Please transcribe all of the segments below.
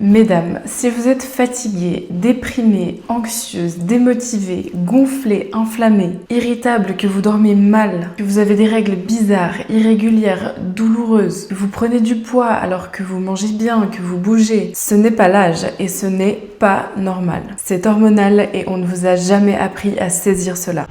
Mesdames, si vous êtes fatiguée, déprimée, anxieuse, démotivée, gonflée, inflammée, irritable, que vous dormez mal, que vous avez des règles bizarres, irrégulières, douloureuses, que vous prenez du poids alors que vous mangez bien, que vous bougez, ce n'est pas l'âge et ce n'est pas normal. C'est hormonal et on ne vous a jamais appris à saisir cela.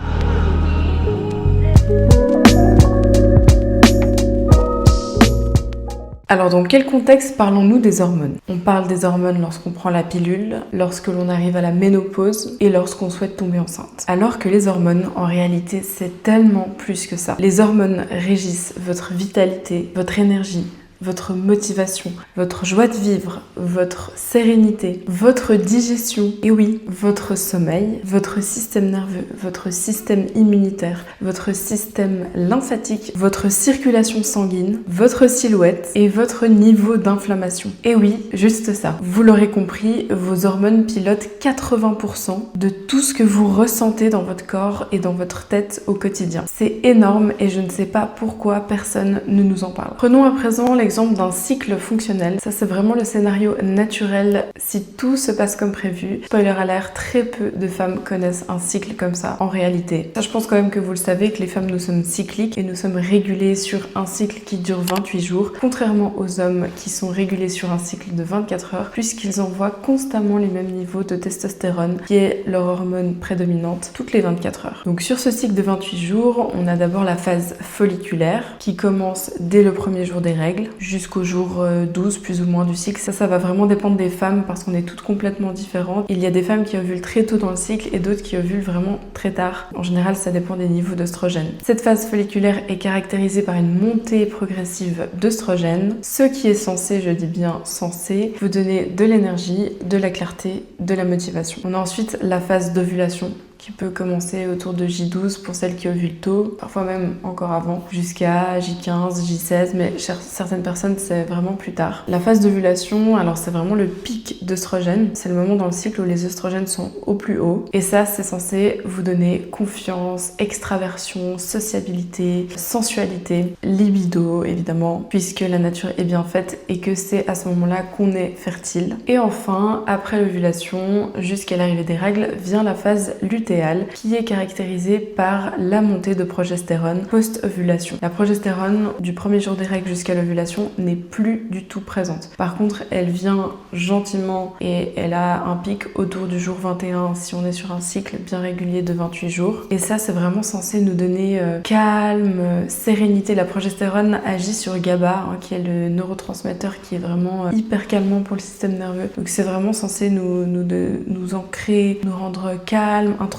Alors dans quel contexte parlons-nous des hormones? On parle des hormones lorsqu'on prend la pilule, lorsque l'on arrive à la ménopause et lorsqu'on souhaite tomber enceinte. Alors que les hormones, en réalité, c'est tellement plus que ça. Les hormones régissent votre vitalité, votre énergie, votre motivation, votre joie de vivre, votre sérénité, votre digestion, et oui, votre sommeil, votre système nerveux, votre système immunitaire, votre système lymphatique, votre circulation sanguine, votre silhouette et votre niveau d'inflammation. Et oui, juste ça. Vous l'aurez compris, vos hormones pilotent 80% de tout ce que vous ressentez dans votre corps et dans votre tête au quotidien. C'est énorme et je ne sais pas pourquoi personne ne nous en parle. Prenons à présent l'exemple d'un cycle fonctionnel. Ça, c'est vraiment le scénario naturel si tout se passe comme prévu. Spoiler alert, très peu de femmes connaissent un cycle comme ça en réalité. Ça, je pense quand même que vous le savez que les femmes, nous sommes cycliques et nous sommes régulées sur un cycle qui dure 28 jours, contrairement aux hommes qui sont régulés sur un cycle de 24 heures, puisqu'ils envoient constamment les mêmes niveaux de testostérone, qui est leur hormone prédominante, toutes les 24 heures. Donc sur ce cycle de 28 jours, on a d'abord la phase folliculaire qui commence dès le premier jour des règles jusqu'au jour 12 plus ou moins du cycle. Ça va vraiment dépendre des femmes parce qu'on est toutes complètement différentes. Il y a des femmes qui ovulent très tôt dans le cycle et d'autres qui ovulent vraiment très tard. En général, ça dépend des niveaux d'œstrogène. Cette phase folliculaire est caractérisée par une montée progressive d'œstrogène, ce qui est censé, je dis bien censé, vous donner de l'énergie, de la clarté, de la motivation. On a ensuite la phase d'ovulation qui peut commencer autour de J12 pour celles qui ovulent tôt, parfois même encore avant, jusqu'à J15, J16, mais chez certaines personnes, c'est vraiment plus tard. La phase d'ovulation, alors c'est vraiment le pic d'œstrogène, c'est le moment dans le cycle où les œstrogènes sont au plus haut, et ça, c'est censé vous donner confiance, extraversion, sociabilité, sensualité, libido, évidemment, puisque la nature est bien faite et que c'est à ce moment-là qu'on est fertile. Et enfin, après l'ovulation, jusqu'à l'arrivée des règles, vient la phase lutéale, qui est caractérisée par la montée de progestérone post-ovulation. La progestérone, du premier jour des règles jusqu'à l'ovulation, n'est plus du tout présente. Par contre, elle vient gentiment et elle a un pic autour du jour 21 si on est sur un cycle bien régulier de 28 jours. Et ça, c'est vraiment censé nous donner calme, sérénité. La progestérone agit sur GABA, qui est le neurotransmetteur qui est vraiment hyper calmant pour le système nerveux. Donc c'est vraiment censé nous ancrer, nous rendre calme, introspective,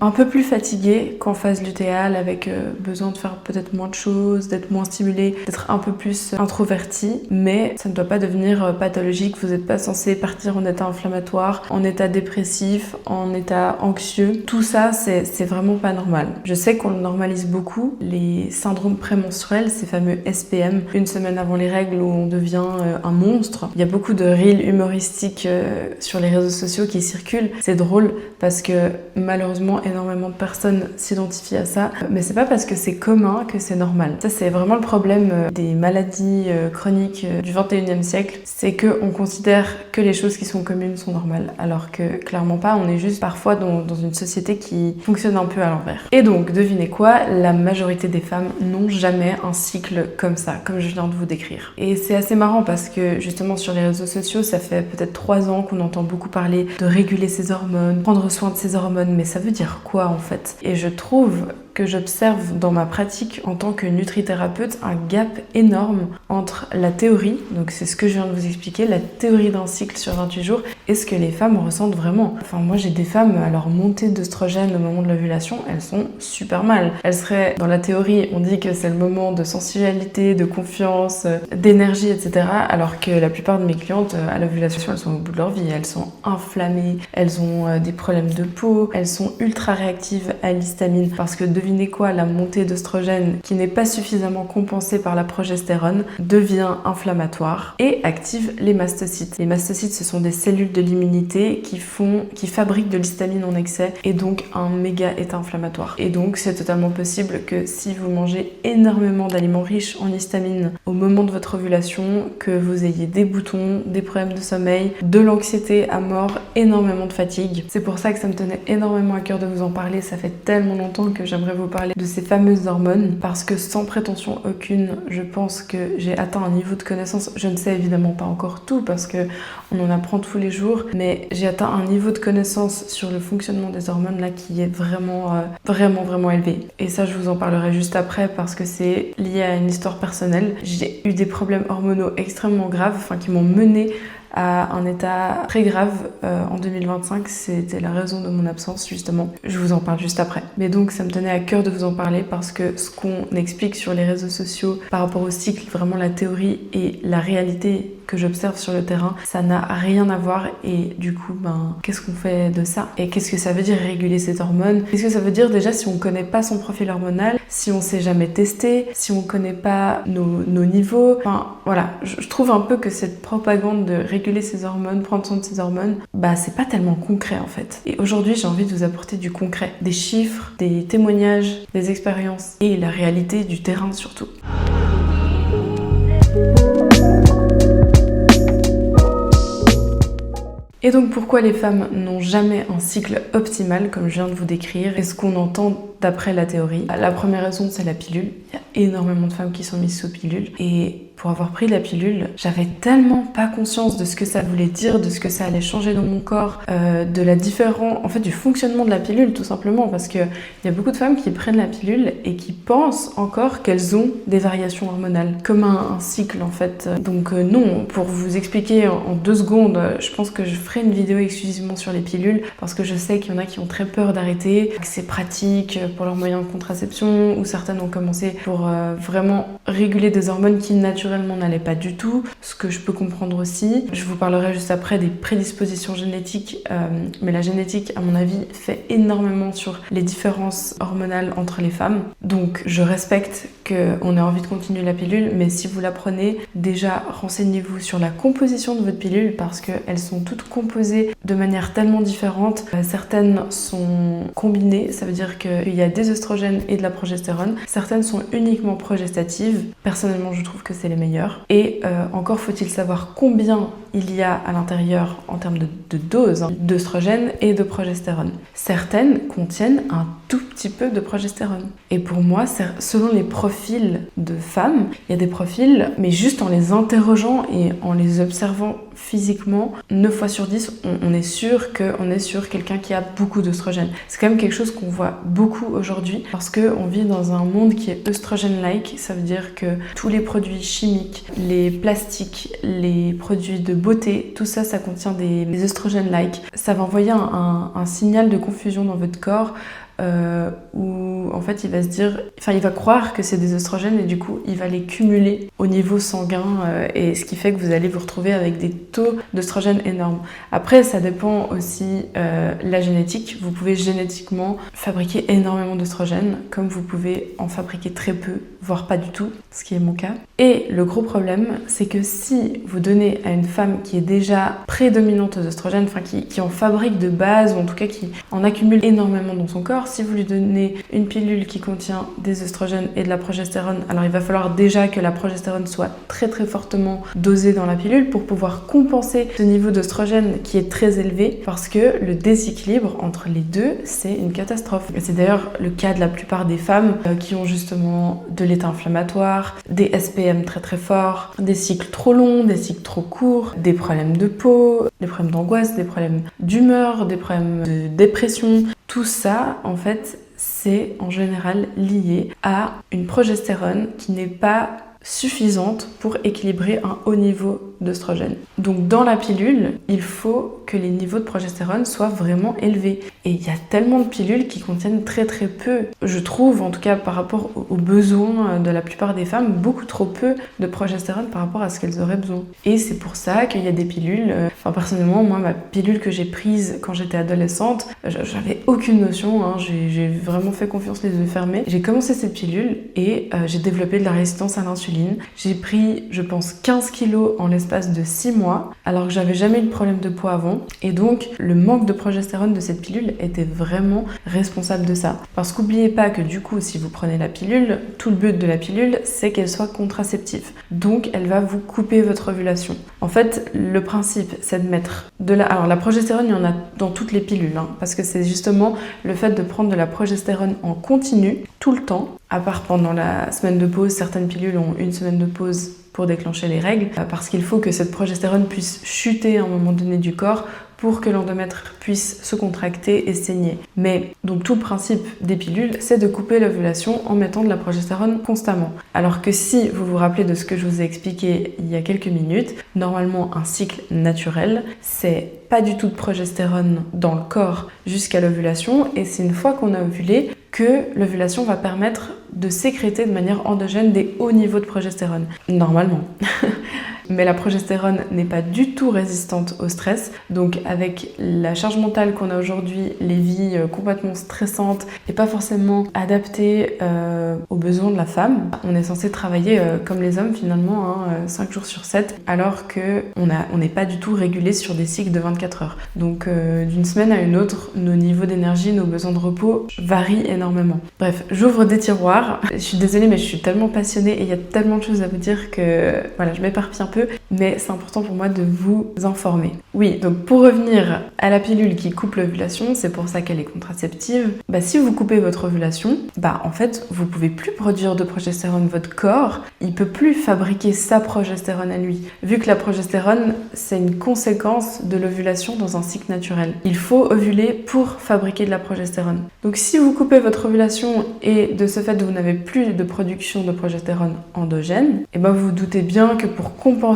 un peu plus fatiguée qu'en phase lutéale, avec besoin de faire peut-être moins de choses, d'être moins stimulée, d'être un peu plus introvertie, mais ça ne doit pas devenir pathologique. Vous n'êtes pas censé partir en état inflammatoire, en état dépressif, en état anxieux. Tout ça, c'est vraiment pas normal. Je sais qu'on le normalise beaucoup, les syndromes prémenstruels, ces fameux SPM, une semaine avant les règles où on devient un monstre. Il y a beaucoup de reels humoristiques sur les réseaux sociaux qui circulent. C'est drôle parce que malheureusement énormément de personnes s'identifient à ça, mais c'est pas parce que c'est commun que c'est normal. Ça, c'est vraiment le problème des maladies chroniques du 21e siècle, c'est qu'on considère que les choses qui sont communes sont normales, alors que clairement pas. On est juste parfois dans une société qui fonctionne un peu à l'envers. Et donc, devinez quoi, la majorité des femmes n'ont jamais un cycle comme ça, comme je viens de vous décrire. Et c'est assez marrant parce que justement sur les réseaux sociaux, ça fait peut-être 3 ans qu'on entend beaucoup parler de réguler ses hormones, prendre soin de ses hormones, mais ça veut dire quoi en fait? Et je trouve que j'observe dans ma pratique en tant que nutrithérapeute un gap énorme entre la théorie, donc c'est ce que je viens de vous expliquer, la théorie d'un cycle sur 28 jours, et ce que les femmes ressentent vraiment. Enfin, moi j'ai des femmes, à leur montée d'œstrogène au moment de l'ovulation, elles sont super mal. Elles seraient, dans la théorie, on dit que c'est le moment de sensualité, de confiance, d'énergie, etc. Alors que la plupart de mes clientes, à l'ovulation, elles sont au bout de leur vie, elles sont inflammées, elles ont des problèmes de peau, elles sont ultra réactives à l'histamine, parce que devinez devinez quoi, la montée d'œstrogène qui n'est pas suffisamment compensée par la progestérone devient inflammatoire et active les mastocytes. Les mastocytes, ce sont des cellules de l'immunité qui fabriquent de l'histamine en excès et donc un méga état inflammatoire. Et donc c'est totalement possible que si vous mangez énormément d'aliments riches en histamine au moment de votre ovulation, que vous ayez des boutons, des problèmes de sommeil, de l'anxiété à mort, énormément de fatigue. C'est pour ça que ça me tenait énormément à cœur de vous en parler. Ça fait tellement longtemps que j'aimerais vous parler de ces fameuses hormones parce que sans prétention aucune, je pense que j'ai atteint un niveau de connaissance. Je ne sais évidemment pas encore tout parce que on en apprend tous les jours, mais j'ai atteint un niveau de connaissance sur le fonctionnement des hormones là qui est vraiment élevé. Et ça, je vous en parlerai juste après parce que c'est lié à une histoire personnelle. J'ai eu des problèmes hormonaux extrêmement graves, qui m'ont mené à un état très grave en 2025. C'était la raison de mon absence justement. Je vous en parle juste après. Mais donc ça me tenait à cœur de vous en parler parce que ce qu'on explique sur les réseaux sociaux par rapport au cycle, vraiment la théorie et la réalité que j'observe sur le terrain, ça n'a rien à voir et du coup, qu'est-ce qu'on fait de ça? Et qu'est-ce que ça veut dire réguler ces hormones? Qu'est-ce que ça veut dire déjà si on connaît pas son profil hormonal, si on s'est jamais testé, si on connaît pas nos niveaux? Voilà, je trouve un peu que cette propagande de réguler ses hormones, prendre soin de ses hormones, c'est pas tellement concret en fait. Et aujourd'hui, j'ai envie de vous apporter du concret, des chiffres, des témoignages, des expériences et la réalité du terrain surtout. Et donc pourquoi les femmes n'ont jamais un cycle optimal comme je viens de vous décrire et ce qu'on entend d'après la théorie? La première raison, c'est la pilule. Il y a énormément de femmes qui sont mises sous pilule et pour avoir pris la pilule, j'avais tellement pas conscience de ce que ça voulait dire, de ce que ça allait changer dans mon corps, de la différence, en fait du fonctionnement de la pilule tout simplement, parce que il y a beaucoup de femmes qui prennent la pilule et qui pensent encore qu'elles ont des variations hormonales, comme un cycle en fait. Donc non, pour vous expliquer en 2 secondes, je pense que je ferai une vidéo exclusivement sur les pilules, parce que je sais qu'il y en a qui ont très peur d'arrêter, que c'est pratique pour leurs moyens de contraception, ou certaines ont commencé pour vraiment réguler des hormones qui naturellement n'allaient pas du tout, ce que je peux comprendre aussi. Je vous parlerai juste après des prédispositions génétiques, mais la génétique, à mon avis, fait énormément sur les différences hormonales entre les femmes. Donc je respecte qu'on ait envie de continuer la pilule, mais si vous la prenez, déjà renseignez-vous sur la composition de votre pilule, parce qu'elles sont toutes composées de manière tellement différente. Certaines sont combinées, ça veut dire qu'il y a des œstrogènes et de la progestérone. Certaines sont uniquement progestatives. Personnellement, je trouve que c'est les meilleures. Et encore faut-il savoir combien il y a à l'intérieur en termes de dose d'œstrogène et de progestérone. Certaines contiennent un tout petit peu de progestérone. Et pour moi, selon les profils de femmes, il y a des profils, mais juste en les interrogeant et en les observant physiquement, 9 fois sur 10, on est sûr qu'on est sur quelqu'un qui a beaucoup d'œstrogène. C'est quand même quelque chose qu'on voit beaucoup aujourd'hui parce qu'on vit dans un monde qui est œstrogène-like. Ça veut dire que tous les produits chimiques, les plastiques, les produits de beauté, tout ça, ça contient des œstrogènes-like. Ça va envoyer un signal de confusion dans votre corps où en fait il va se dire, il va croire que c'est des œstrogènes et du coup il va les cumuler au niveau sanguin et ce qui fait que vous allez vous retrouver avec des taux d'œstrogènes énormes. Après ça dépend aussi la génétique. Vous pouvez génétiquement fabriquer énormément d'œstrogènes comme vous pouvez en fabriquer très peu, voire pas du tout, ce qui est mon cas. Et le gros problème, c'est que si vous donnez à une femme qui est déjà prédominante aux œstrogènes, qui en fabrique de base, ou en tout cas qui en accumule énormément dans son corps, si vous lui donnez une pilule qui contient des œstrogènes et de la progestérone, alors il va falloir déjà que la progestérone soit très très fortement dosée dans la pilule pour pouvoir compenser ce niveau d'œstrogène qui est très élevé, parce que le déséquilibre entre les deux, c'est une catastrophe. Et c'est d'ailleurs le cas de la plupart des femmes qui ont justement de l'état inflammatoire, des SPM très très forts, des cycles trop longs, des cycles trop courts, des problèmes de peau, des problèmes d'angoisse, des problèmes d'humeur, des problèmes de dépression. Tout ça, en fait, c'est en général lié à une progestérone qui n'est pas suffisante pour équilibrer un haut niveau d'œstrogène. Donc dans la pilule, il faut que les niveaux de progestérone soient vraiment élevés. Et il y a tellement de pilules qui contiennent très très peu, je trouve, en tout cas par rapport aux besoins de la plupart des femmes, beaucoup trop peu de progestérone par rapport à ce qu'elles auraient besoin. Et c'est pour ça qu'il y a des pilules, personnellement, moi ma pilule que j'ai prise quand j'étais adolescente, j'avais aucune notion, hein, j'ai vraiment fait confiance les yeux fermés. J'ai commencé cette pilule et j'ai développé de la résistance à l'insuline. J'ai pris, je pense, 15 kilos en l'espace de 6 mois, alors que j'avais jamais eu de problème de poids avant. Et donc, le manque de progestérone de cette pilule était vraiment responsable de ça. Parce qu'oubliez pas que du coup, si vous prenez la pilule, tout le but de la pilule, c'est qu'elle soit contraceptive. Donc, elle va vous couper votre ovulation. En fait, le principe, c'est de mettre de la... Alors, la progestérone, il y en a dans toutes les pilules, hein, parce que c'est justement le fait de prendre de la progestérone en continu, tout le temps, à part pendant la semaine de pause. Certaines pilules ont une semaine de pause pour déclencher les règles, parce qu'il faut que cette progestérone puisse chuter à un moment donné du corps pour que l'endomètre puisse se contracter et saigner. Mais donc tout le principe des pilules, c'est de couper l'ovulation en mettant de la progestérone constamment. Alors que si vous vous rappelez de ce que je vous ai expliqué il y a quelques minutes, normalement un cycle naturel, c'est pas du tout de progestérone dans le corps jusqu'à l'ovulation, et c'est une fois qu'on a ovulé que l'ovulation va permettre de sécréter de manière endogène des hauts niveaux de progestérone. Normalement. Mais la progestérone n'est pas du tout résistante au stress. Donc avec la charge mentale qu'on a aujourd'hui, les vies complètement stressantes et pas forcément adaptées aux besoins de la femme, on est censé travailler comme les hommes finalement, hein, 5 jours sur 7, alors qu'on n'est pas du tout régulé sur des cycles de 24 heures. Donc d'une semaine à une autre, nos niveaux d'énergie, nos besoins de repos varient énormément. Bref, j'ouvre des tiroirs. Je suis désolée, mais je suis tellement passionnée et il y a tellement de choses à vous dire que voilà, je m'éparpille un peu. Mais c'est important pour moi de vous informer. Oui, donc pour revenir à la pilule qui coupe l'ovulation, c'est pour ça qu'elle est contraceptive. Si vous coupez votre ovulation, en fait, vous pouvez plus produire de progestérone. Votre corps, il peut plus fabriquer sa progestérone à lui. Vu que la progestérone, c'est une conséquence de l'ovulation dans un cycle naturel. Il faut ovuler pour fabriquer de la progestérone. Donc si vous coupez votre ovulation et de ce fait vous n'avez plus de production de progestérone endogène, vous vous doutez bien que pour compenser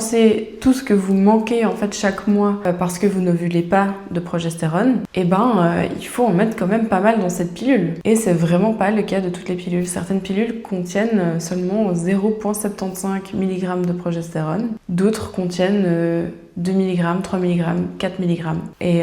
tout ce que vous manquez en fait chaque mois parce que vous n'ovulez pas de progestérone, il faut en mettre quand même pas mal dans cette pilule. Et c'est vraiment pas le cas de toutes les pilules. Certaines pilules contiennent seulement 0,75 mg de progestérone. D'autres contiennent 2 mg, 3 mg, 4 mg. Et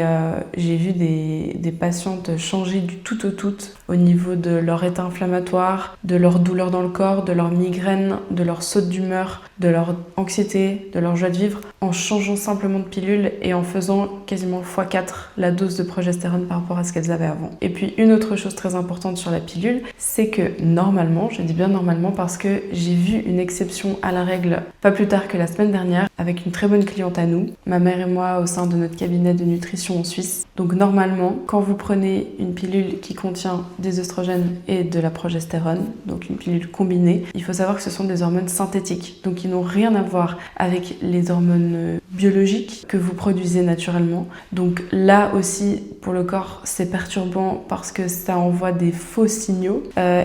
j'ai vu des patientes changer du tout au tout au niveau de leur état inflammatoire, de leur douleur dans le corps, de leur migraine, de leur saute d'humeur, de leur anxiété, de leur joie de vivre, en changeant simplement de pilule et en faisant quasiment x4 la dose de progestérone par rapport à ce qu'elles avaient avant. Et puis une autre chose très importante sur la pilule, c'est que normalement, je dis bien normalement parce que j'ai vu une exception à la règle pas plus tard que la semaine dernière avec une très bonne cliente à nous, ma mère et moi, au sein de notre cabinet de nutrition en Suisse. Donc normalement, quand vous prenez une pilule qui contient des œstrogènes et de la progestérone, donc une pilule combinée, il faut savoir que ce sont des hormones synthétiques, donc ils n'ont rien à voir avec les hormones biologiques que vous produisez naturellement. Donc là aussi, pour le corps, c'est perturbant parce que ça envoie des faux signaux.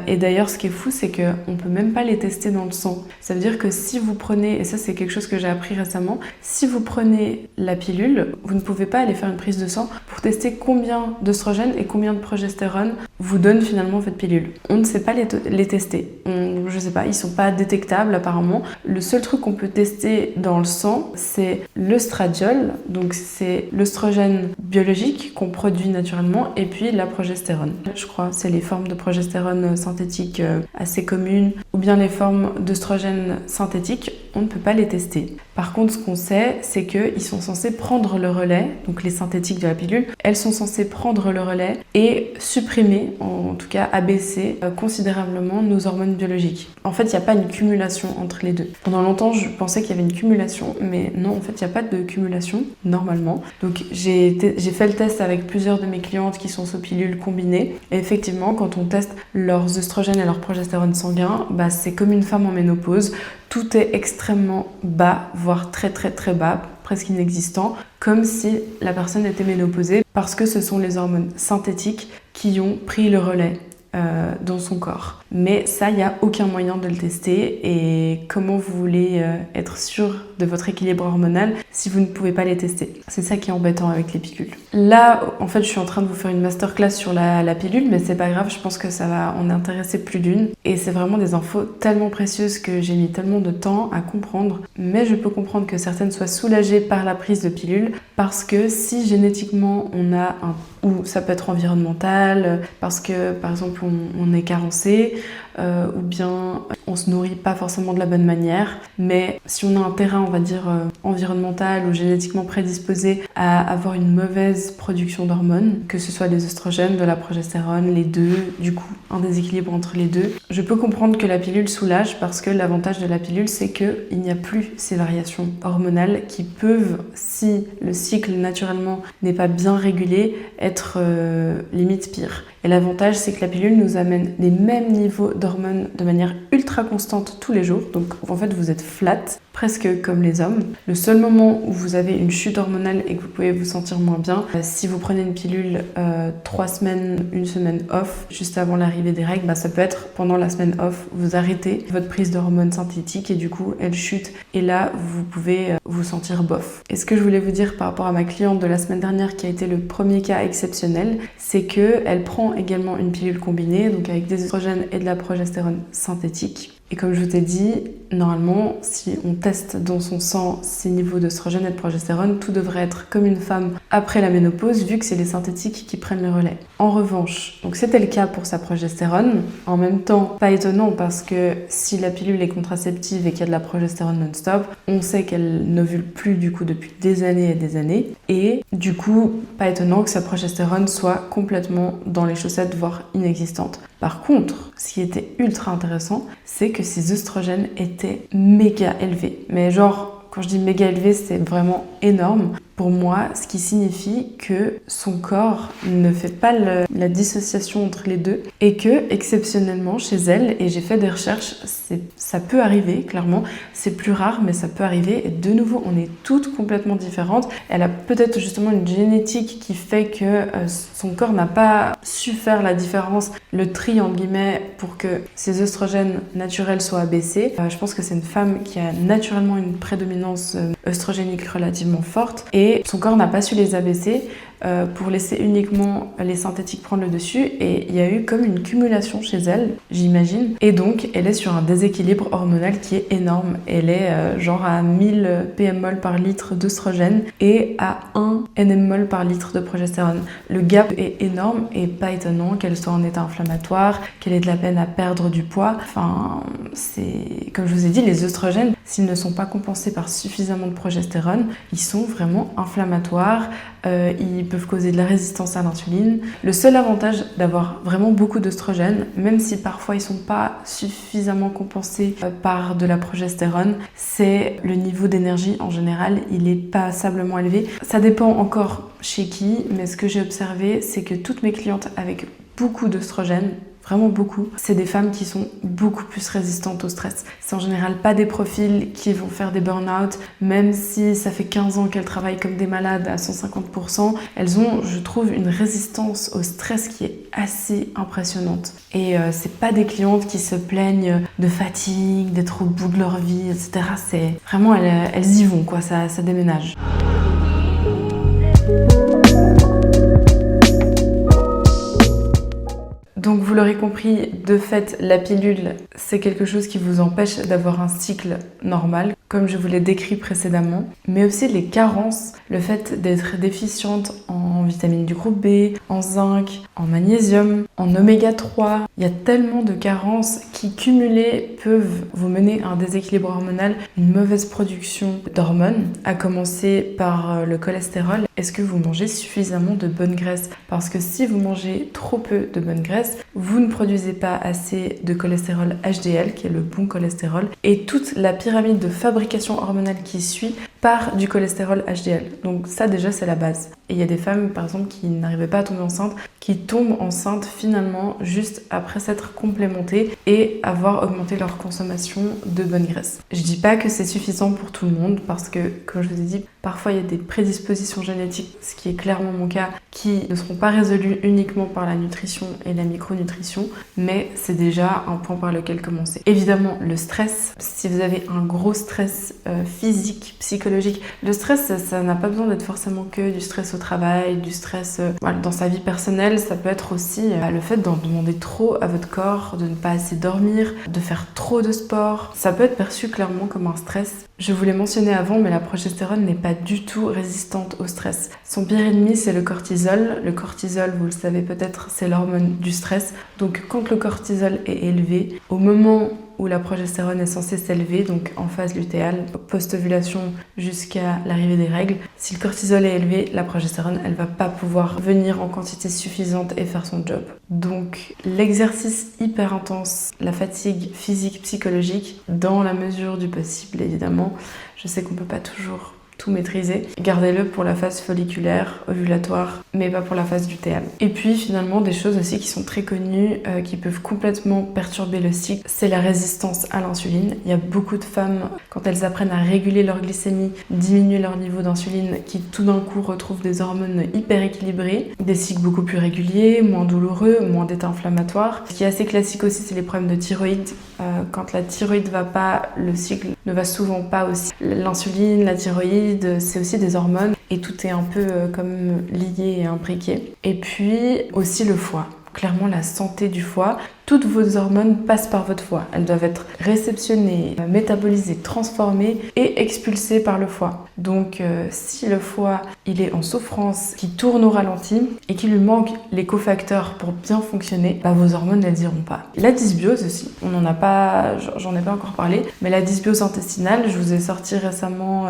Et d'ailleurs, ce qui est fou, c'est qu'on peut même pas les tester dans le sang. Ça veut dire que si vous prenez, et ça c'est quelque chose que j'ai appris récemment, si vous prenez la pilule, vous ne pouvez pas aller faire une prise de sang pour tester combien d'œstrogènes et combien de progestérone vous donne finalement votre pilule. On ne sait pas les tester. Je sais pas, ils sont pas détectables apparemment. Le seul truc qu'on peut tester dans le sang, c'est l'œstradiol, donc c'est l'œstrogène biologique qu'on produit naturellement, et puis la progestérone. Je crois c'est les formes de progestérone synthétique assez communes, ou bien les formes d'œstrogène synthétique, on ne peut pas les tester. Par contre, ce qu'on sait, c'est qu'ils sont censés prendre le relais, donc les synthétiques de la pilule, elles sont censées prendre le relais et supprimer, en tout cas abaisser considérablement nos hormones biologiques. En fait, il n'y a pas une cumulation entre les deux. Pendant longtemps, je pensais qu'il y avait une cumulation, mais non, en fait, il n'y a pas de cumulation, normalement. Donc, j'ai fait le test avec plusieurs de mes clientes qui sont sous pilules combinées, et effectivement, quand on teste leurs œstrogènes et leur progestérone sanguin, c'est comme une femme en ménopause. Tout est extrêmement bas, voire très très très bas, presque inexistant, comme si la personne était ménopausée, parce que ce sont les hormones synthétiques qui ont pris le relais dans son corps. Mais ça, il n'y a aucun moyen de le tester. Et comment vous voulez être sûr de votre équilibre hormonal si vous ne pouvez pas les tester? C'est ça qui est embêtant avec les pilules. Là, en fait, je suis en train de vous faire une masterclass sur la pilule, mais c'est pas grave, je pense que ça va en intéresser plus d'une. Et c'est vraiment des infos tellement précieuses que j'ai mis tellement de temps à comprendre. Mais je peux comprendre que certaines soient soulagées par la prise de pilule, parce que si génétiquement on a ou ça peut être environnemental, parce que par exemple on est carencé, ou bien on se nourrit pas forcément de la bonne manière, mais si on a un terrain, on va dire environnemental ou génétiquement prédisposé à avoir une mauvaise production d'hormones, que ce soit des oestrogènes, de la progestérone, les deux, du coup un déséquilibre entre les deux, je peux comprendre que la pilule soulage, parce que l'avantage de la pilule c'est qu'il n'y a plus ces variations hormonales qui peuvent, si le cycle naturellement n'est pas bien régulé, être limite pire. Et l'avantage, c'est que la pilule nous amène les mêmes niveaux d'hormones de manière ultra constante tous les jours. Donc en fait, vous êtes flat, presque comme les hommes. Le seul moment où vous avez une chute hormonale et que vous pouvez vous sentir moins bien, si vous prenez une pilule 3 semaines, 1 semaine off, juste avant l'arrivée des règles, ça peut être pendant la semaine off, vous arrêtez votre prise d'hormones synthétiques et du coup, elle chute. Et là, vous pouvez vous sentir bof. Et ce que je voulais vous dire par rapport à ma cliente de la semaine dernière, qui a été le premier cas exceptionnel, c'est qu'elle prend également une pilule combinée, donc avec des oestrogènes et de la progestérone synthétique. Et comme je vous ai dit, normalement, si on teste dans son sang ses niveaux d'oestrogène et de progestérone, tout devrait être comme une femme après la ménopause, vu que c'est les synthétiques qui prennent le relais. En revanche, donc c'était le cas pour sa progestérone. En même temps, pas étonnant, parce que si la pilule est contraceptive et qu'il y a de la progestérone non-stop, on sait qu'elle n'ovule plus du coup depuis des années et des années. Et du coup, pas étonnant que sa progestérone soit complètement dans les chaussettes, voire inexistante. Par contre, ce qui était ultra intéressant, c'est que ses oestrogènes étaient méga élevés. Mais genre, quand je dis méga élevé, c'est vraiment énorme. Pour moi, ce qui signifie que son corps ne fait pas la dissociation entre les deux et que, exceptionnellement, chez elle, et j'ai fait des recherches, ça peut arriver, clairement, c'est plus rare, mais ça peut arriver. Et de nouveau, on est toutes complètement différentes. Elle a peut-être justement une génétique qui fait que son corps n'a pas su faire la différence, le tri, entre guillemets, pour que ses oestrogènes naturels soient abaissés. Je pense que c'est une femme qui a naturellement une prédominance œstrogénique relativement forte. Et son corps n'a pas su les abaisser pour laisser uniquement les synthétiques prendre le dessus, et il y a eu comme une cumulation chez elle, j'imagine, et donc elle est sur un déséquilibre hormonal qui est énorme. Elle est genre à 1000 pmol par litre d'œstrogène et à 1 nmol par litre de progestérone. Le gap est énorme et pas étonnant qu'elle soit en état inflammatoire, qu'elle ait de la peine à perdre du poids. Enfin, c'est comme je vous ai dit, les œstrogènes, s'ils ne sont pas compensés par suffisamment de progestérone, ils sont vraiment inflammatoires, ils peuvent causer de la résistance à l'insuline. Le seul avantage d'avoir vraiment beaucoup d'œstrogènes, même si parfois ils sont pas suffisamment compensés par de la progestérone, c'est le niveau d'énergie en général, il est passablement élevé. Ça dépend encore chez qui, mais ce que j'ai observé, c'est que toutes mes clientes avec beaucoup d'œstrogènes, vraiment beaucoup, c'est des femmes qui sont beaucoup plus résistantes au stress. C'est en général pas des profils qui vont faire des burn-out, même si ça fait 15 ans qu'elles travaillent comme des malades à 150%, elles ont, je trouve, une résistance au stress qui est assez impressionnante. Et c'est pas des clientes qui se plaignent de fatigue, d'être au bout de leur vie, etc. C'est vraiment, elles y vont, quoi, ça déménage. Donc vous l'aurez compris, de fait, la pilule, c'est quelque chose qui vous empêche d'avoir un cycle normal, comme je vous l'ai décrit précédemment, mais aussi les carences, le fait d'être déficiente en vitamines du groupe B, en zinc, en magnésium, en oméga 3. Il y a tellement de carences qui, cumulées, peuvent vous mener à un déséquilibre hormonal, une mauvaise production d'hormones, à commencer par le cholestérol. Est-ce que vous mangez suffisamment de bonne graisse? Parce que si vous mangez trop peu de bonne graisse, vous ne produisez pas assez de cholestérol HDL, qui est le bon cholestérol, et toute la pyramide de fabrication hormonale qui suit part du cholestérol HDL. Donc ça déjà c'est la base. Et il y a des femmes par exemple qui n'arrivaient pas à tomber enceinte, qui tombent enceintes finalement juste après s'être complémentées et avoir augmenté leur consommation de bonne graisse. Je dis pas que c'est suffisant pour tout le monde parce que, comme je vous ai dit, Parfois, il y a des prédispositions génétiques, ce qui est clairement mon cas, qui ne seront pas résolues uniquement par la nutrition et la micronutrition, mais c'est déjà un point par lequel commencer. Évidemment, le stress, si vous avez un gros stress physique, psychologique, le stress, ça n'a pas besoin d'être forcément que du stress au travail, du stress dans sa vie personnelle, ça peut être aussi le fait d'en demander trop à votre corps, de ne pas assez dormir, de faire trop de sport. Ça peut être perçu clairement comme un stress. Je vous l'ai mentionné avant, mais la progestérone n'est pas du tout résistante au stress. Son pire ennemi, c'est le cortisol. Le cortisol, vous le savez peut-être, c'est l'hormone du stress. Donc quand le cortisol est élevé, au moment où la progestérone est censée s'élever, donc en phase lutéale, post-ovulation jusqu'à l'arrivée des règles, si le cortisol est élevé, la progestérone, elle va pas pouvoir venir en quantité suffisante et faire son job. Donc l'exercice hyper intense, la fatigue physique, psychologique, dans la mesure du possible évidemment. Je sais qu'on peut pas toujours tout maîtriser. Gardez-le pour la phase folliculaire, ovulatoire, mais pas pour la phase lutéale. Et puis finalement, des choses aussi qui sont très connues, qui peuvent complètement perturber le cycle, c'est la résistance à l'insuline. Il y a beaucoup de femmes, quand elles apprennent à réguler leur glycémie, diminuer leur niveau d'insuline, qui tout d'un coup retrouvent des hormones hyper équilibrées, des cycles beaucoup plus réguliers, moins douloureux, moins d'état inflammatoire. Ce qui est assez classique aussi, c'est les problèmes de thyroïde. Quand la thyroïde va pas, le cycle ne va souvent pas aussi. L'insuline, la thyroïde, c'est aussi des hormones et tout est un peu comme lié et imbriqué. Et puis aussi le foie. Clairement, la santé du foie, toutes vos hormones passent par votre foie. Elles doivent être réceptionnées, métabolisées, transformées et expulsées par le foie. Donc si le foie il est en souffrance, qui tourne au ralenti et qu'il lui manque les cofacteurs pour bien fonctionner, vos hormones elles iront pas. La dysbiose aussi, j'en ai pas encore parlé, mais la dysbiose intestinale, je vous ai sorti récemment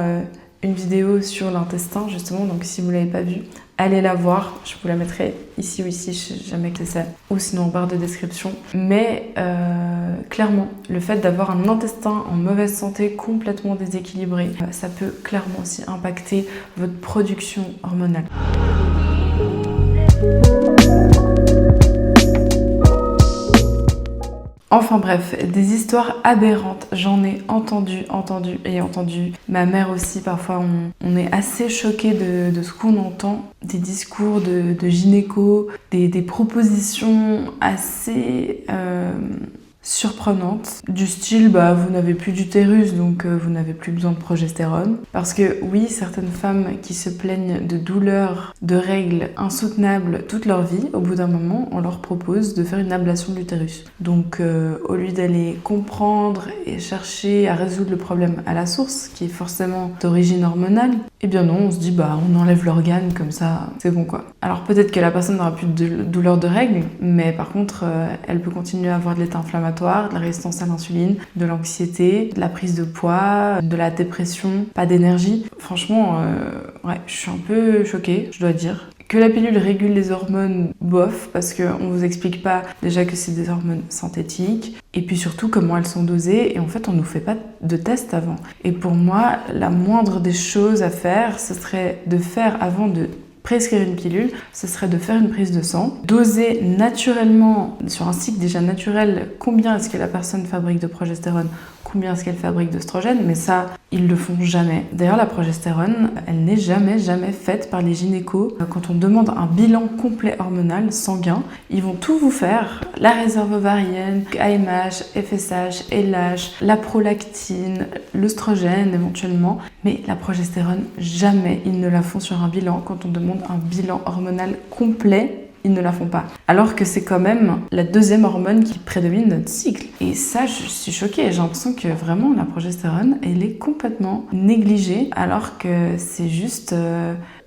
une vidéo sur l'intestin justement, donc si vous l'avez pas vue, allez la voir, je vous la mettrai ici ou ici, je sais jamais que c'est ça, ou sinon en barre de description. Mais clairement, le fait d'avoir un intestin en mauvaise santé, complètement déséquilibré, ça peut clairement aussi impacter votre production hormonale. Enfin bref, des histoires aberrantes, j'en ai entendu. Ma mère aussi, parfois on est assez choqué de ce qu'on entend, des discours de gynéco, des propositions assez surprenantes, du style vous n'avez plus d'utérus donc vous n'avez plus besoin de progestérone. Parce que oui, certaines femmes qui se plaignent de douleurs, de règles insoutenables toute leur vie, au bout d'un moment on leur propose de faire une ablation de l'utérus. Donc au lieu d'aller comprendre et chercher à résoudre le problème à la source, qui est forcément d'origine hormonale, eh bien non, on se dit on enlève l'organe comme ça, c'est bon quoi. Alors peut-être que la personne n'aura plus de douleur de règles, mais par contre elle peut continuer à avoir de l'état inflammatoire, de la résistance à l'insuline, de l'anxiété, de la prise de poids, de la dépression, pas d'énergie. Franchement, je suis un peu choquée, je dois dire. Que la pilule régule les hormones, bof, parce qu'on vous explique pas déjà que c'est des hormones synthétiques, et puis surtout comment elles sont dosées, et en fait on nous fait pas de test avant. Et pour moi, la moindre des choses à faire, ce serait de faire avant de prescrire une pilule, ce serait de faire une prise de sang, doser naturellement, sur un cycle déjà naturel, combien est-ce que la personne fabrique de progestérone, combien est-ce qu'elle fabrique d'oestrogène, mais ça, ils le font jamais. D'ailleurs, la progestérone, elle n'est jamais faite par les gynécos. Quand on demande un bilan complet hormonal, sanguin, ils vont tout vous faire. La réserve ovarienne, AMH, FSH, LH, la prolactine, l'œstrogène éventuellement, mais la progestérone, jamais ils ne la font sur un bilan. Quand on demande un bilan hormonal complet, ils ne la font pas. Alors que c'est quand même la deuxième hormone qui prédomine notre cycle. Et ça, je suis choquée. J'ai l'impression que vraiment la progestérone, elle est complètement négligée, alors que c'est juste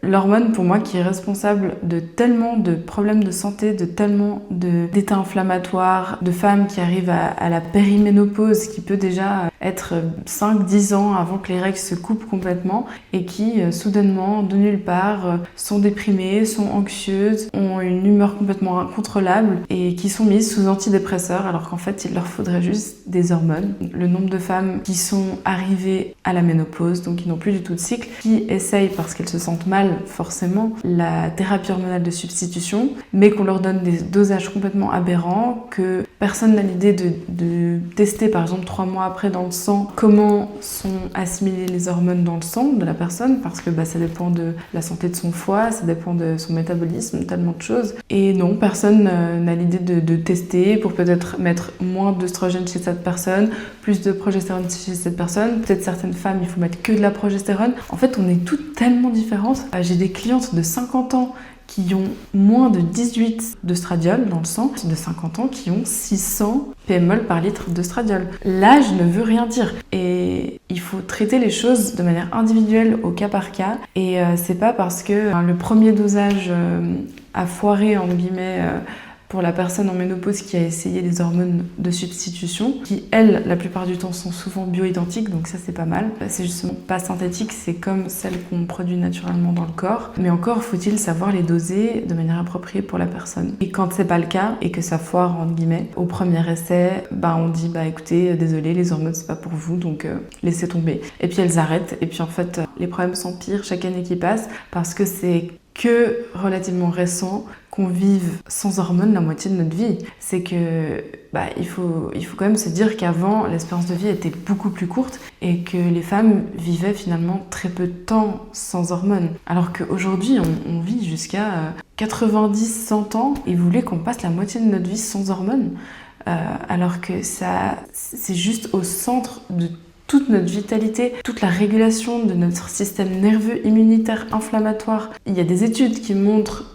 l'hormone pour moi qui est responsable de tellement de problèmes de santé, de tellement d'états inflammatoires, de femmes qui arrivent à la périménopause, qui peut déjà être 5-10 ans avant que les règles se coupent complètement et qui soudainement, de nulle part, sont déprimées, sont anxieuses, ont une humeur complètement incontrôlable et qui sont mises sous antidépresseurs alors qu'en fait il leur faudrait juste des hormones. Le nombre de femmes qui sont arrivées à la ménopause, donc qui n'ont plus du tout de cycle, qui essayent parce qu'elles se sentent mal mal forcément la thérapie hormonale de substitution, mais qu'on leur donne des dosages complètement aberrants, que personne n'a l'idée de tester par exemple 3 mois après dans le sang comment sont assimilées les hormones dans le sang de la personne, parce que ça dépend de la santé de son foie, ça dépend de son métabolisme, tellement de choses. Et non, personne n'a l'idée de tester pour peut-être mettre moins d'œstrogène chez cette personne, plus de progestérone chez cette personne. Peut-être certaines femmes, il faut mettre que de la progestérone. En fait, on est toutes tellement différentes. J'ai des clientes de 50 ans qui ont moins de 18 d'œstradiol dans le sang, de 50 ans qui ont 600 pmol par litre d'œstradiol. L'âge ne veut rien dire. Et il faut traiter les choses de manière individuelle, au cas par cas. Et c'est pas parce que le premier dosage a foiré, entre guillemets, pour la personne en ménopause qui a essayé les hormones de substitution, qui, elles, la plupart du temps, sont souvent bioidentiques, donc ça, c'est pas mal. C'est justement pas synthétique, c'est comme celles qu'on produit naturellement dans le corps. Mais encore, faut-il savoir les doser de manière appropriée pour la personne. Et quand c'est pas le cas, et que ça foire, entre guillemets, au premier essai, on dit, écoutez, désolé, les hormones, c'est pas pour vous, donc laissez tomber. Et puis elles arrêtent, et puis en fait, les problèmes s'empirent chaque année qui passe, parce que c'est que relativement récent qu'on vive sans hormones la moitié de notre vie. C'est que il faut quand même se dire qu'avant, l'espérance de vie était beaucoup plus courte et que les femmes vivaient finalement très peu de temps sans hormones. Alors qu'aujourd'hui, on vit jusqu'à 90-100 ans et vous voulez qu'on passe la moitié de notre vie sans hormones, alors que c'est juste au centre de toute notre vitalité, toute la régulation de notre système nerveux, immunitaire, inflammatoire. Il y a des études qui montrent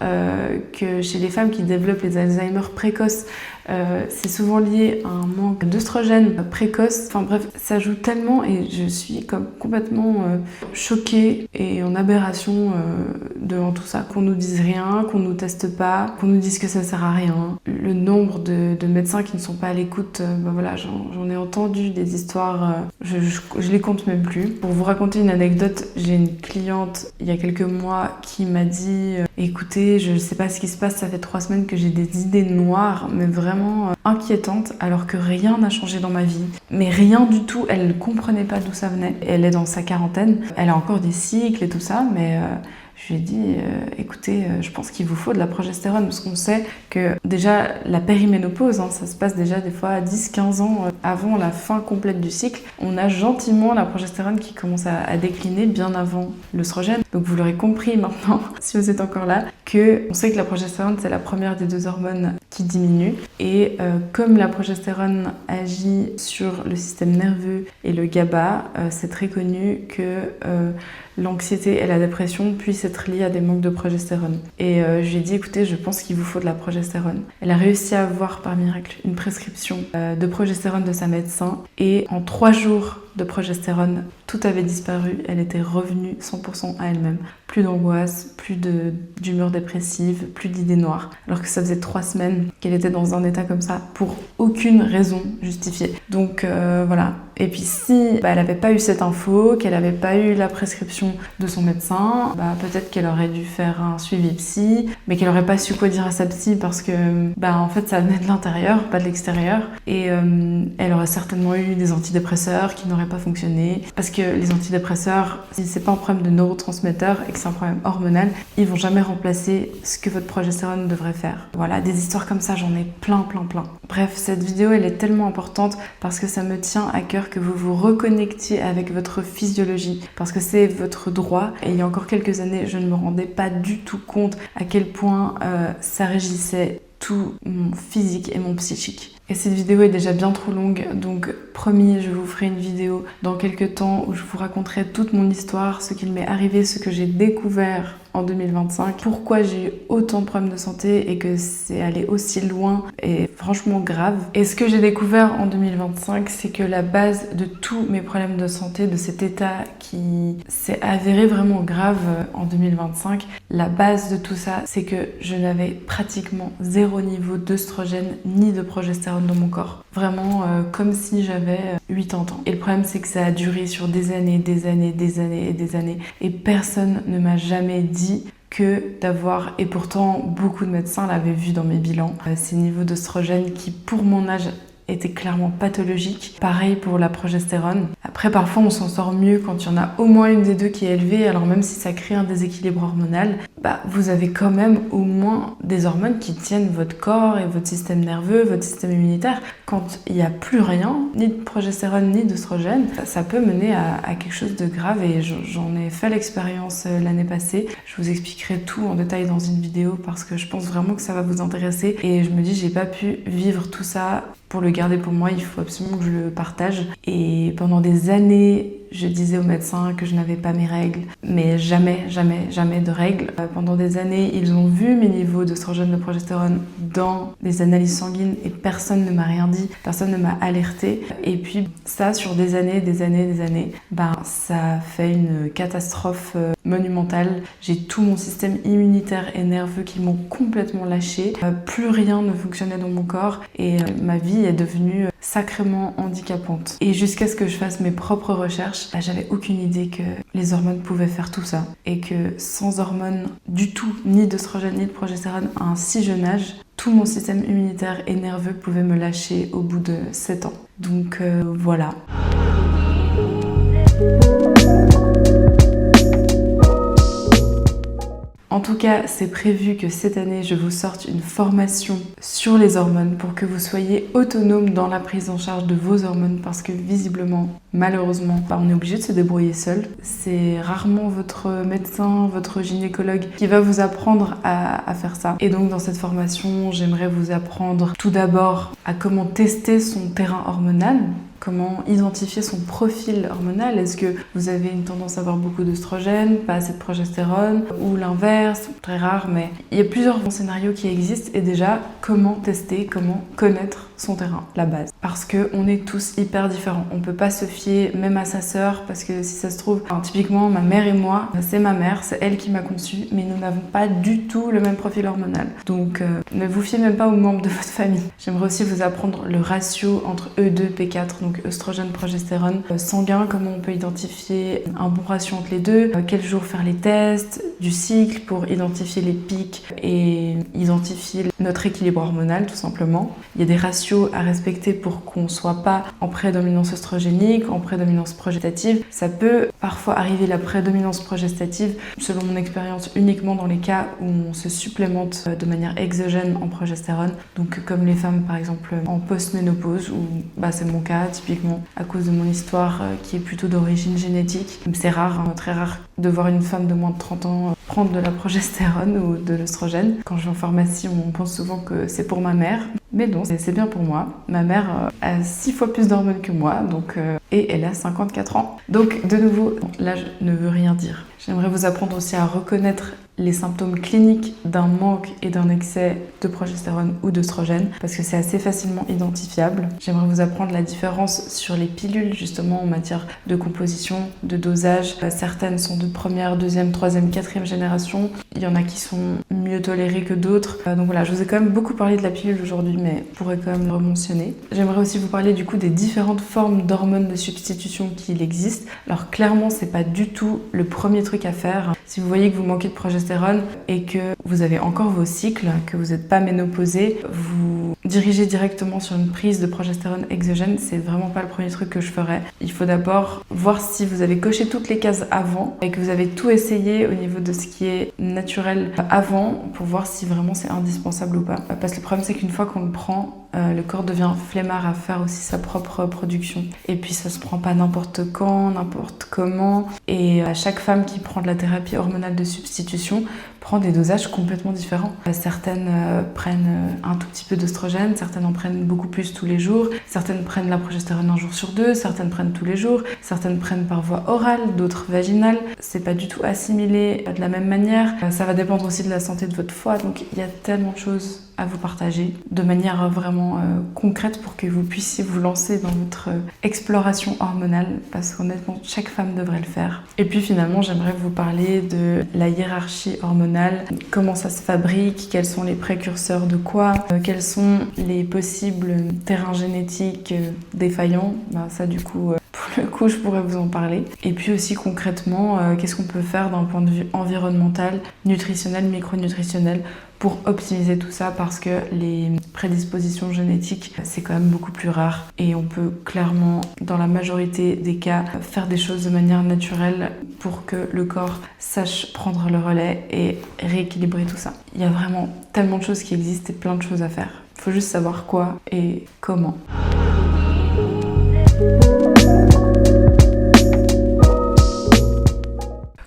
que chez les femmes qui développent les Alzheimer précoces, c'est souvent lié à un manque d'œstrogène précoce. Enfin bref, ça joue tellement et je suis complètement choquée et en aberration devant tout ça. Qu'on nous dise rien, qu'on nous teste pas, qu'on nous dise que ça sert à rien. Le nombre de médecins qui ne sont pas à l'écoute, j'en ai entendu des histoires, je les compte même plus. Pour vous raconter une anecdote, j'ai une cliente il y a quelques mois qui m'a dit écoutez, je sais pas ce qui se passe, ça fait 3 semaines que j'ai des idées noires, mais vraiment inquiétantes, alors que rien n'a changé dans ma vie. Mais rien du tout, elle ne comprenait pas d'où ça venait. Elle est dans sa quarantaine, elle a encore des cycles et tout ça, mais je lui ai dit, écoutez, je pense qu'il vous faut de la progestérone, parce qu'on sait que déjà la périménopause, ça se passe déjà des fois à 10-15 ans avant la fin complète du cycle. On a gentiment la progestérone qui commence à décliner bien avant l'œstrogène. Donc vous l'aurez compris maintenant, si vous êtes encore là, qu'on sait que la progestérone, c'est la première des 2 hormones qui diminue. Et comme la progestérone agit sur le système nerveux et le GABA, c'est très connu que l'anxiété et la dépression puissent être liées à des manques de progestérone. Et je lui ai dit, écoutez, je pense qu'il vous faut de la progestérone. Elle a réussi à avoir par miracle une prescription de progestérone de sa médecin et en 3 jours de progestérone, tout avait disparu, elle était revenue 100% à elle-même. Plus d'angoisse, plus d'humeur dépressive, plus d'idées noires. Alors que ça faisait 3 semaines qu'elle était dans un état comme ça, pour aucune raison justifiée. Donc voilà. Et puis si elle n'avait pas eu cette info, qu'elle n'avait pas eu la prescription de son médecin, peut-être qu'elle aurait dû faire un suivi psy, mais qu'elle n'aurait pas su quoi dire à sa psy parce que en fait ça venait de l'intérieur, pas de l'extérieur. Et elle aurait certainement eu des antidépresseurs qui n'auraient pas fonctionné. Parce que les antidépresseurs, si c'est pas un problème de neurotransmetteurs et que c'est un problème hormonal, ils vont jamais remplacer ce que votre progestérone devrait faire. Voilà, des histoires comme ça, j'en ai plein. Bref, cette vidéo, elle est tellement importante parce que ça me tient à cœur que vous vous reconnectiez avec votre physiologie. Parce que c'est votre droit. Et il y a encore quelques années, je ne me rendais pas du tout compte à quel point ça régissait tout mon physique et mon psychique. Et cette vidéo est déjà bien trop longue, donc promis, je vous ferai une vidéo dans quelques temps où je vous raconterai toute mon histoire, ce qu'il m'est arrivé, ce que j'ai découvert en 2025, pourquoi j'ai eu autant de problèmes de santé et que c'est allé aussi loin et franchement grave. Et ce que j'ai découvert en 2025, c'est que la base de tous mes problèmes de santé, de cet état qui s'est avéré vraiment grave en 2025, la base de tout ça, c'est que je n'avais pratiquement 0 niveau d'œstrogène ni de progestérone dans mon corps. Vraiment comme si j'avais 80 ans. Et le problème, c'est que ça a duré sur des années et personne ne m'a jamais dit que d'avoir, et pourtant beaucoup de médecins l'avaient vu dans mes bilans, ces niveaux d'œstrogène qui pour mon âge était clairement pathologique. Pareil pour la progestérone. Après, parfois, on s'en sort mieux quand il y en a au moins une des deux qui est élevée. Alors même si ça crée un déséquilibre hormonal, vous avez quand même au moins des hormones qui tiennent votre corps et votre système nerveux, votre système immunitaire. Quand il n'y a plus rien, ni de progestérone ni d'œstrogène, ça peut mener à quelque chose de grave et j'en ai fait l'expérience l'année passée. Je vous expliquerai tout en détail dans une vidéo parce que je pense vraiment que ça va vous intéresser et je me dis j'ai pas pu vivre tout ça pour le garder pour moi, il faut absolument que je le partage. Et pendant des années, je disais aux médecins que je n'avais pas mes règles, mais jamais de règles. Pendant des années, ils ont vu mes niveaux d'œstrogène, de progestérone dans les analyses sanguines et personne ne m'a rien dit, personne ne m'a alerté. Et puis ça, sur des années, ça fait une catastrophe monumentale. J'ai tout mon système immunitaire et nerveux qui m'ont complètement lâché. Plus rien ne fonctionnait dans mon corps et ma vie est devenue sacrément handicapante. Et jusqu'à ce que je fasse mes propres recherches, j'avais aucune idée que les hormones pouvaient faire tout ça. Et que sans hormones du tout, ni d'œstrogène ni de progestérone à un si jeune âge, tout mon système immunitaire et nerveux pouvait me lâcher au bout de 7 ans. Donc voilà. En tout cas, c'est prévu que cette année, je vous sorte une formation sur les hormones pour que vous soyez autonome dans la prise en charge de vos hormones parce que visiblement, malheureusement, on est obligé de se débrouiller seul. C'est rarement votre médecin, votre gynécologue qui va vous apprendre à faire ça. Et donc dans cette formation, j'aimerais vous apprendre tout d'abord à comment tester son terrain hormonal. Comment identifier son profil hormonal? Est-ce que vous avez une tendance à avoir beaucoup d'œstrogène, pas assez de progestérone, ou l'inverse? Très rare, mais il y a plusieurs scénarios qui existent. Et déjà, comment tester, comment connaître son terrain, la base. Parce qu'on est tous hyper différents. On peut pas se fier même à sa sœur, parce que si ça se trouve, typiquement ma mère et moi, c'est ma mère, c'est elle qui m'a conçue, mais nous n'avons pas du tout le même profil hormonal. Donc ne vous fiez même pas aux membres de votre famille. J'aimerais aussi vous apprendre le ratio entre E2, P4, donc œstrogène, progestérone, sanguin, comment on peut identifier un bon ratio entre les deux, quel jour faire les tests du cycle pour identifier les pics et identifier notre équilibre hormonal tout simplement. Il y a des ratios à respecter pour qu'on soit pas en prédominance œstrogénique, en prédominance progestative. Ça peut parfois arriver la prédominance progestative, selon mon expérience, uniquement dans les cas où on se supplémente de manière exogène en progestérone. Donc comme les femmes par exemple en post-ménopause, où c'est mon cas typiquement à cause de mon histoire qui est plutôt d'origine génétique. C'est rare, très rare de voir une femme de moins de 30 ans prendre de la progestérone ou de l'œstrogène. Quand je vais en pharmacie, on pense souvent que c'est pour ma mère. Mais non, c'est bien pour moi. Ma mère a 6 fois plus d'hormones que moi, et elle a 54 ans. Donc, de nouveau, l'âge ne veut rien dire. J'aimerais vous apprendre aussi à reconnaître les symptômes cliniques d'un manque et d'un excès de progestérone ou d'œstrogène parce que c'est assez facilement identifiable. J'aimerais vous apprendre la différence sur les pilules justement en matière de composition, de dosage. Certaines sont de première, deuxième, troisième, quatrième génération. Il y en a qui sont mieux tolérées que d'autres. Donc voilà, je vous ai quand même beaucoup parlé de la pilule aujourd'hui, mais je pourrais quand même le mentionner. J'aimerais aussi vous parler du coup des différentes formes d'hormones de substitution qu'il existe. Alors clairement, c'est pas du tout le premier truc à faire. Si vous voyez que vous manquez de progestérone et que vous avez encore vos cycles, que vous n'êtes pas ménopausé, vous dirigez directement sur une prise de progestérone exogène. C'est vraiment pas le premier truc que je ferais. Il faut d'abord voir si vous avez coché toutes les cases avant et que vous avez tout essayé au niveau de ce qui est naturel avant pour voir si vraiment c'est indispensable ou pas. Parce que le problème c'est qu'une fois qu'on le prend, le corps devient flemmard à faire aussi sa propre production. Et puis ça se prend pas n'importe quand, n'importe comment. Et à chaque femme qui prend de la thérapie hormonale de substitution prend des dosages complètement différents. Certaines prennent un tout petit peu d'œstrogène, certaines en prennent beaucoup plus tous les jours, certaines prennent la progestérone un jour sur deux, certaines prennent tous les jours, certaines prennent par voie orale, d'autres vaginale. C'est pas du tout assimilé de la même manière. Ça va dépendre aussi de la santé de votre foie, donc il y a tellement de choses à vous partager de manière vraiment concrète pour que vous puissiez vous lancer dans votre exploration hormonale parce qu'honnêtement chaque femme devrait le faire. Et puis finalement j'aimerais vous parler de la hiérarchie hormonale, comment ça se fabrique, quels sont les précurseurs de quoi, quels sont les possibles terrains génétiques défaillants. Ça du coup pour le coup je pourrais vous en parler. Et puis aussi concrètement qu'est-ce qu'on peut faire d'un point de vue environnemental, nutritionnel, micronutritionnel pour optimiser tout ça parce que les prédispositions génétiques, c'est quand même beaucoup plus rare et on peut clairement, dans la majorité des cas, faire des choses de manière naturelle pour que le corps sache prendre le relais et rééquilibrer tout ça. Il y a vraiment tellement de choses qui existent et plein de choses à faire. Il faut juste savoir quoi et comment.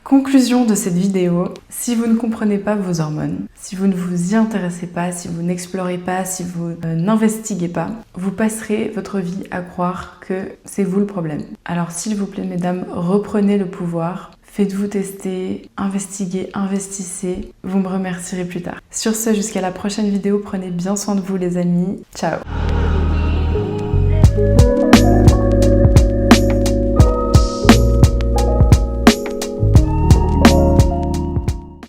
Conclusion de cette vidéo, si vous ne comprenez pas vos hormones, si vous ne vous y intéressez pas, si vous n'explorez pas, si vous n'investiguez pas, vous passerez votre vie à croire que c'est vous le problème. Alors s'il vous plaît mesdames, reprenez le pouvoir, faites-vous tester, investiguez, investissez, vous me remercierez plus tard. Sur ce, jusqu'à la prochaine vidéo, prenez bien soin de vous les amis, ciao!